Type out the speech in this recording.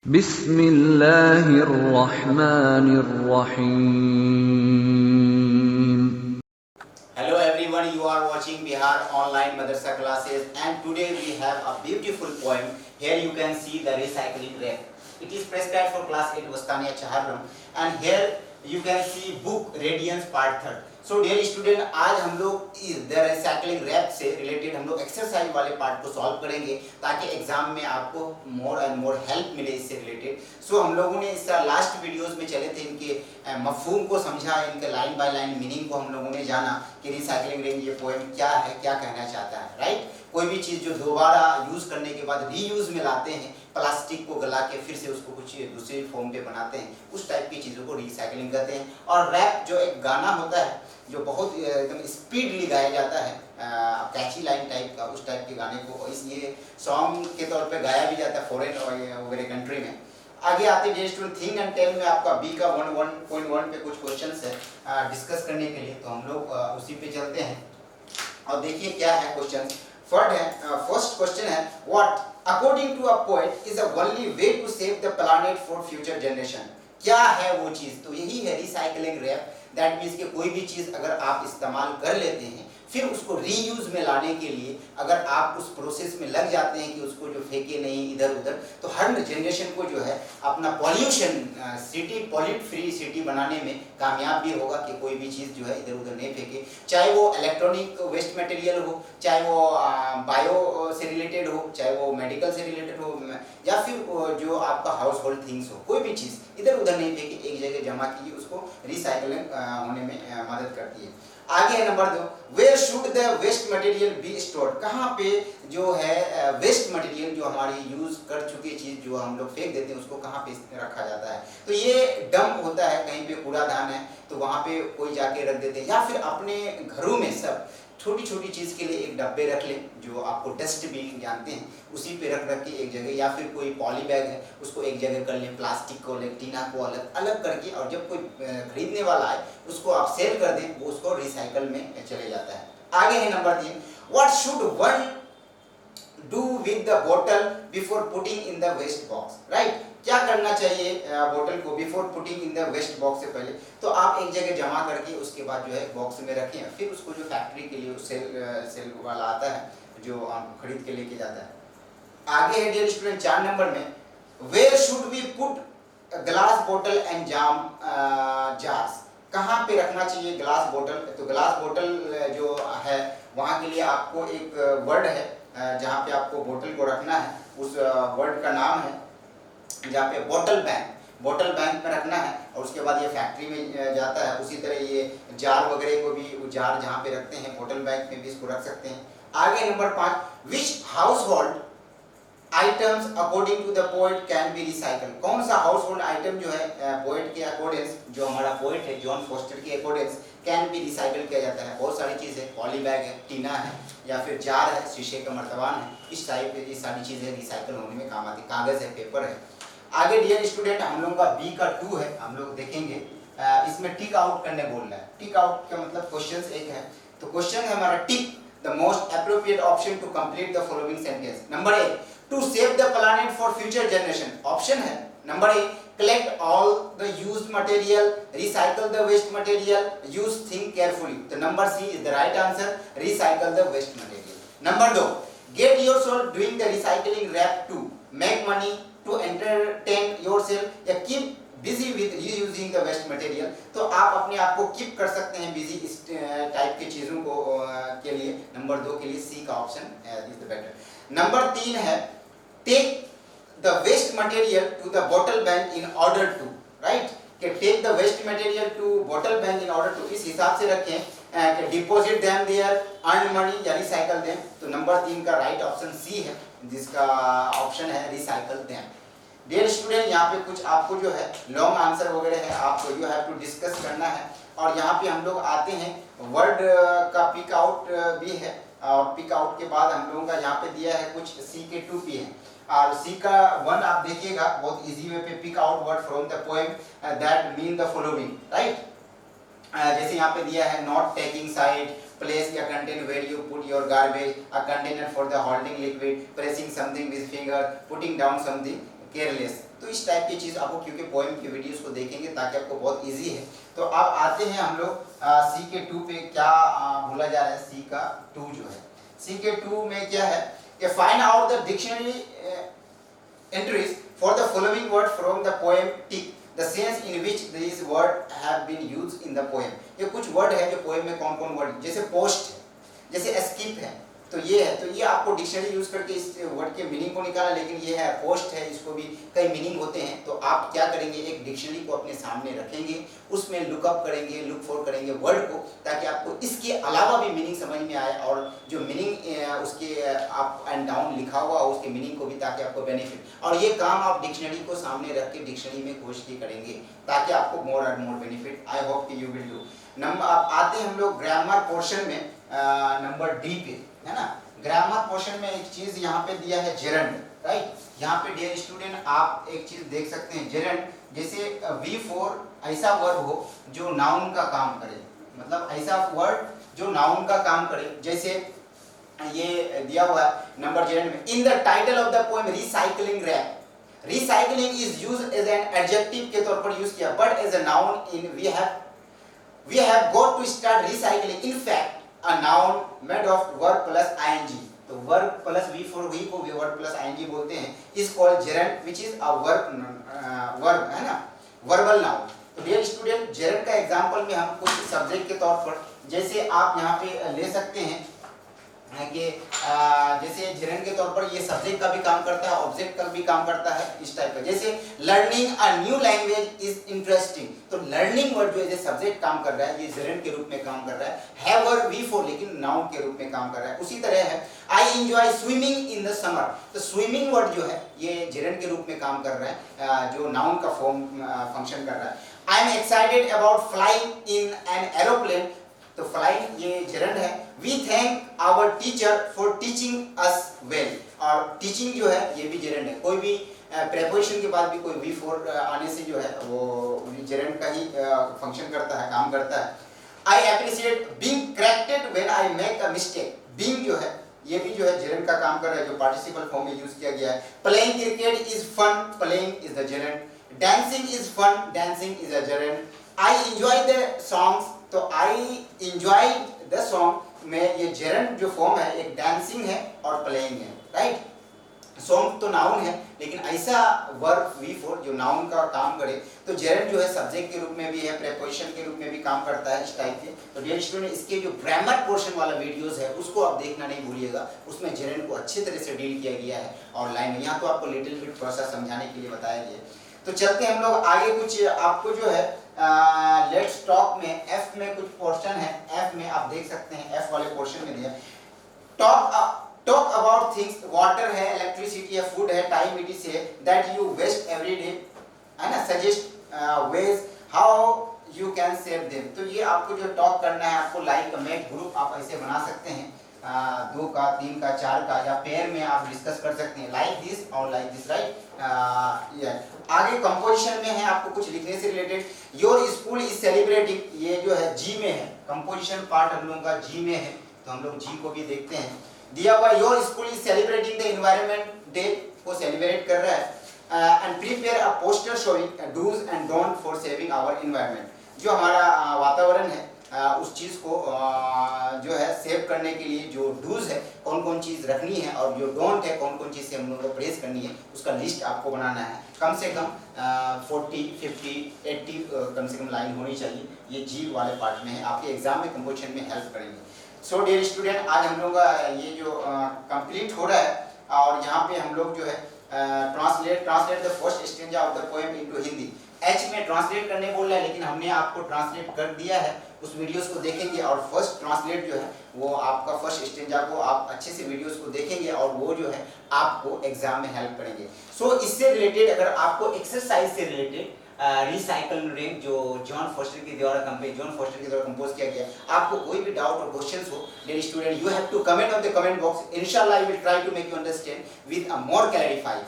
बिस्मिल्लाहिर्रहमानिर्रहीम। Hello everyone, you are watching Bihar online madrasa classes and today we have a beautiful poem. Here you can see the recycling rate. It is prescribed for class 8 Wastania Chaharram and here you can see book Radiance part 3rd. So dear student, आज हम लोग the recycling rap से related हम लोग exercise वाले part को solve करेंगे ताकि एग्जाम में आपको मोर एंड मोर हेल्प मिले इससे रिलेटेड। सो हम लोगों ने इस लास्ट वीडियोस में चले थे, इनके मफहूम को समझा, इनके लाइन बाय लाइन मीनिंग को हम लोगों ने जाना कि रिसाइकलिंग रेंज ये पोएम क्या है, क्या कहना चाहता है। राइट, कोई भी चीज़ जो दोबारा यूज़ करने के बाद रीयूज़ में लाते हैं, प्लास्टिक को गला के फिर से उसको कुछ दूसरे फॉर्म पे बनाते हैं, उस टाइप की चीज़ों को रिसाइकलिंग कहते हैं। और रैप जो एक गाना होता है जो बहुत एकदम स्पीडली गाया जाता है, कैची लाइन टाइप का, उस टाइप के गाने को इसलिए सॉन्ग के तौर पे गाया भी जाता है फॉरेन वगैरह कंट्री में। आगे आते हैं स्टूडेंट, थिंक एंड टेल में आपका बी का 1.1 पे कुछ क्वेश्चंस है डिस्कस करने के लिए, तो हम लोग उसी पे चलते हैं और देखिए क्या है क्वेश्चन। फर्स्ट क्वेश्चन है, what according to a poet is the only way to save the planet for future generation. क्या है वो चीज़? तो यही है रिसाइकलिंग रैप। दैट मीन्स कि कोई भी चीज़ अगर आप इस्तेमाल कर लेते हैं फिर उसको रीयूज़ में लाने के लिए अगर आप उस प्रोसेस में लग जाते हैं कि उसको जो फेंके नहीं इधर उधर, तो हर जनरेशन को जो है अपना pollution city, pollute free city बनाने में कामयाब भी होगा कि कोई भी चीज़ जो है इधर उधर नहीं फेंके, चाहे वो इलेक्ट्रॉनिक वेस्ट मटेरियल हो, चाहे वो बायो से रिलेटेड हो, चाहे वो मेडिकल से रिलेटेड हो, या फिर जो आपका हाउस होल्ड थिंग्स हो, कोई भी चीज़ इधर उधर नहीं फेंके, एक जगह जमा कीजिए, उसको रिसाइकलिंग होने में मदद करती है। आगे है number 2, where should the waste material be stored. कहाँ पे जो है वेस्ट मटेरियल जो हमारी यूज कर चुकी चीज़ जो हम लोग फेंक देते हैं उसको कहाँ पे रखा जाता है? तो ये डंप होता है, कहीं पे कूड़ादान है तो वहाँ पे कोई जाके रख देते हैं, या फिर अपने घरों में सब छोटी छोटी चीज़ के लिए एक डब्बे रख लें जो आपको डस्टबिन जानते हैं, उसी पे रख के एक जगह, या फिर कोई पॉली बैग है उसको एक जगह कर लें, प्लास्टिक को अलग, टीना को अलग अलग करके, और जब कोई खरीदने वाला आए उसको आप सेल कर दें, वो उसको रिसाइकल में चले जाता है। आगे है number 3, what should one do with the bottle before putting in the waste box. Right, क्या करना चाहिए बोतल को before putting in the waste box से पहले? तो आप एक जगह जमा करके उसके बाद जो है बॉक्स में रखें, फिर उसको जो फैक्ट्री के लिए सेल वाला आता है जो खरीद के लेके जाता है। आगे है डियर स्टूडेंट 4 नंबर में, where should we put glass बोतल एंड जाम जार्स। कहाँ पे रखना चाहिए ग्लास बोतल? तो ग्लास बोतल जो है वहाँ के लिए आपको एक वर्ड है जहाँ पे आपको बोतल को रखना है, उस वर्ड का नाम है जहाँ पे बॉटल बैंक में रखना है, और उसके बाद ये फैक्ट्री में जाता है। उसी तरह ये जार वगैरह को भी, जार जहाँ पे रखते हैं बॉटल बैंक में भी इसको रख सकते हैं। आगे number 5, which household items according to the poet can be recycle. कौन सा हाउस होल्ड आइटम जो है पोएट के अकॉर्डिंग, जो हमारा पोएट है जॉन फॉस्टर के अकॉर्डिंग, कैन बी रिसाइकल किया जाता है? बहुत सारी चीज़ें, पॉली बैग है, टीना है, या फिर जार है, शीशे का मर्तबान है, इस टाइप की सारी चीज़ें रिसाइकल होने में काम आती। कागज़ है, पेपर है। आगे डियर स्टूडेंट हम लोगों का बी का 2 है, हम लोग देखेंगे इसमें टिक आउट करने बोल रहा है। टिक आउट का मतलब क्वेश्चन एक है, तो क्वेश्चन है हमारा tick the most appropriate option to complete the following sentence. Number 1, to save the planet for future generation. Option है number 1, collect all the used material, recycle the waste material, use think carefully. तो number C is the right answer, recycle the waste material. Number 2, get yourself doing the recycling rap to make money, to entertain yourself, या keep busy with reusing the waste material. तो आप अपने आप को keep कर सकते हैं busy इस टाइप की चीज़ों को के लिए। नंबर 2 के लिए सी का option is the better. Number 3 है, take the waste material to the bottle bank in order to. Right, कि take the waste material to bottle bank in order to, इस हिसाब से रखें कि deposit them there, earn money, या recycle them. तो number 3 का राइट ऑप्शन सी है, जिसका ऑप्शन है रिसाइकल देम। डियर स्टूडेंट, यहाँ पे कुछ आपको जो है लॉन्ग आंसर वगैरह है, आपको यू हैव टू डिस्कस करना है। और यहाँ पे हम लोग आते हैं वर्ड का पिक आउट भी है, और पिक आउट के बाद हम लोगों का यहाँ पे दिया है कुछ सी के 2 पी है, और सी का 1 आप देखिएगा, बहुत इजी वे पे pick out word from the poem that mean the following. Right, जैसे यहाँ पे दिया है not taking side, place a container where you put your garbage, a container for the holding liquid, pressing something with finger, putting down something, careless. तो इस type की चीज़ आपको, क्योंकि पोएम की वीडियोस को देखेंगे ताकि आपको बहुत इजी है। तो अब आते हैं हम लोग सी के 2 पे। क्या बोला जा रहा है सी का 2 जो है, सी के 2 में क्या है कि find out the dictionary entries for the following word from the poem tick the sense in which this word have been used in the poem. ये कुछ वर्ड है जो पोएम में कौन कौन वर्ड, जैसे पोस्ट, जैसे एस्केप है, तो ये है, तो ये आपको डिक्शनरी यूज करके इस वर्ड के मीनिंग को निकाला। लेकिन ये है पोस्ट है, इसको भी कई मीनिंग होते हैं। तो आप क्या करेंगे, एक डिक्शनरी को अपने सामने रखेंगे, उसमें लुकअप करेंगे, लुक फॉर करेंगे वर्ड को, ताकि आपको इसके अलावा भी मीनिंग समझ में आए, और जो मीनिंग उसके अप एंड डाउन लिखा हुआ उसके मीनिंग को भी, ताकि आपको बेनिफिट। और ये काम आप डिक्शनरी को सामने रख के डिक्शनरी में खोज के करेंगे, ताकि आपको more and more benefit. I hope कि यू विल डू। नंबर अब आते हैं हम लोग ग्रामर पोर्शन में, नंबर डी पे, है ना। ग्रामर पोर्शन में एक चीज यहाँ पे दिया है जेरंड, राइट। यहाँ पे डियर स्टूडेंट आप एक चीज देख सकते हैं, जेरंड, जैसे V4 ऐसा वर्ब हो जो नाउन का काम करे, मतलब ऐसा वर्ड जो नाउन का काम करे। जैसे ये दिया हुआ है नंबर जेरंड में, in the title of the poem recycling rap. Recycling is used as an adjective के तौर पर यूज किया, but as a noun in we have got to start recycling. In fact, a noun made of verb plus ing, तो verb plus V4 ही को verb plus ing बोलते हैं, is called gerund, which is a verb है ना, verbal noun। तो dear student, gerund का example में हम कुछ सब्जेक्ट के तौर पर, जैसे आप यहाँ पे ले सकते हैं कि जैसे जेरंड के तौर पर ये सब्जेक्ट का भी काम करता है, ऑब्जेक्ट का भी काम करता है, इस टाइप का। जैसे learning a new language is interesting, तो लर्निंग वर्ड जो है सब्जेक्ट काम कर रहा है, ये जेरंड के रूप में काम कर रहा है। हैव और V4 लेकिन नाउन के रूप में काम कर रहा है। उसी तरह है I enjoy swimming in the summer, तो स्विमिंग वर्ड जो है ये जेरंड के रूप में काम कर रहा है, जो नाउन का फॉर्म फंक्शन कर रहा है। I am excited about flying in an aeroplane, तो फ्लाइंग ये जेरंड है। We thank our teacher for teaching us well, और टीचिंग जो है ये भी जेरंड है। कोई भी प्रेपोजिशन के बाद भी कोई V4 आने से जो है वो जेरंड का ही फंक्शन करता है, काम करता है। I appreciate being corrected when I make a mistake, being जो है ये भी जो है जेरंड का काम कर रहा है, जो पार्टिसिपल फॉर्म में यूज किया गया है। Playing cricket is fun, playing is the gerund. Dancing is fun, dancing is a gerund. I enjoy the songs, तो आई एंजॉय द सॉन्ग में ये जेरंड जो फॉर्म है एक डांसिंग है और प्लेइंग है, राइट। सॉन्ग तो नाउन है, लेकिन ऐसा वर्ब V4 जो नाउन का काम करे, तो जेरंड जो है सब्जेक्ट के रूप में भी है, प्रेपोजिशन के रूप में भी काम करता है, इस टाइप के। तो डियर स्टूडेंट, इसके जो ग्रामर पोर्शन वाला वीडियोस है उसको आप देखना नहीं भूलिएगा, उसमें जेरंड को अच्छे तरह से डील किया गया है और लाइन में। यहाँ तो आपको लिटिल बिट थोड़ा सा समझाने के लिए बताया गया। तो चलते हम लोग आगे, कुछ आपको जो है लेट्स टॉक में F में कुछ पोर्शन है। F में आप देख सकते हैं, F वाले पोर्शन में दिया टॉक अबाउट थिंग्स, वाटर है, इलेक्ट्रिसिटी है, फूड है, टाइम इट इज है that you waste every day, है ना। Suggest ways how you can save them, तो ये आपको जो टॉक करना है, आपको लाइक कमेंट ग्रुप आप ऐसे बना सकते हैं, 2 का 3 का 4 का, या पेयर में आप डिस्कस कर सकते हैं, लाइक दिस और लाइक दिस, राइट। आगे कंपोजिशन में है, आपको कुछ लिखने से related. Your school is celebrating, ये जो है जी में है, कंपोजिशन पार्ट हम लोगों का जी में है, तो हम लोग जी को भी देखते हैं। दिया हुआ your school is celebrating the environment day, को सेलिब्रेट कर रहा है। And prepare a poster showing dos and don't for saving our environment, जो हमारा वातावरण है उस चीज़ को जो है सेव करने के लिए जो डूज है, कौन कौन चीज़ रखनी है, और जो डोंट है, कौन कौन चीज़ से हम लोगों को परहेज करनी है, उसका लिस्ट आपको बनाना है। कम से कम 40, 50, 80 कम से कम लाइन होनी चाहिए। ये जी वाले पार्ट में है, आपके एग्जाम में कंपोजिशन में हेल्प करेंगे। सो डियर स्टूडेंट, आज हम लोग का ये जो कंप्लीट हो रहा है, और यहाँ पे हम लोग जो है translate the first stanza of the poem into Hindi. H में ट्रांसलेट करने बोल रहा है, लेकिन हमने आपको ट्रांसलेट कर दिया है, उस वीडियोस को देखेंगे, और फर्स्ट ट्रांसलेट जो है वो आपका फर्स्ट स्टेंजा को आप अच्छे से वीडियोस को देखेंगे, और वो जो है आपको एग्जाम में हेल्प करेंगे। सो इससे रिलेटेड अगर आपको एक्सरसाइज से रिलेटेड रिसाइकल रेन जो जॉन फॉस्टर के द्वारा कंपोज किया गया, आपको कोई भी डाउट और क्वेश्चंस हो, dear student, you have to comment on the comment box. इंशाल्लाह I will try to make you understand with a more clarify.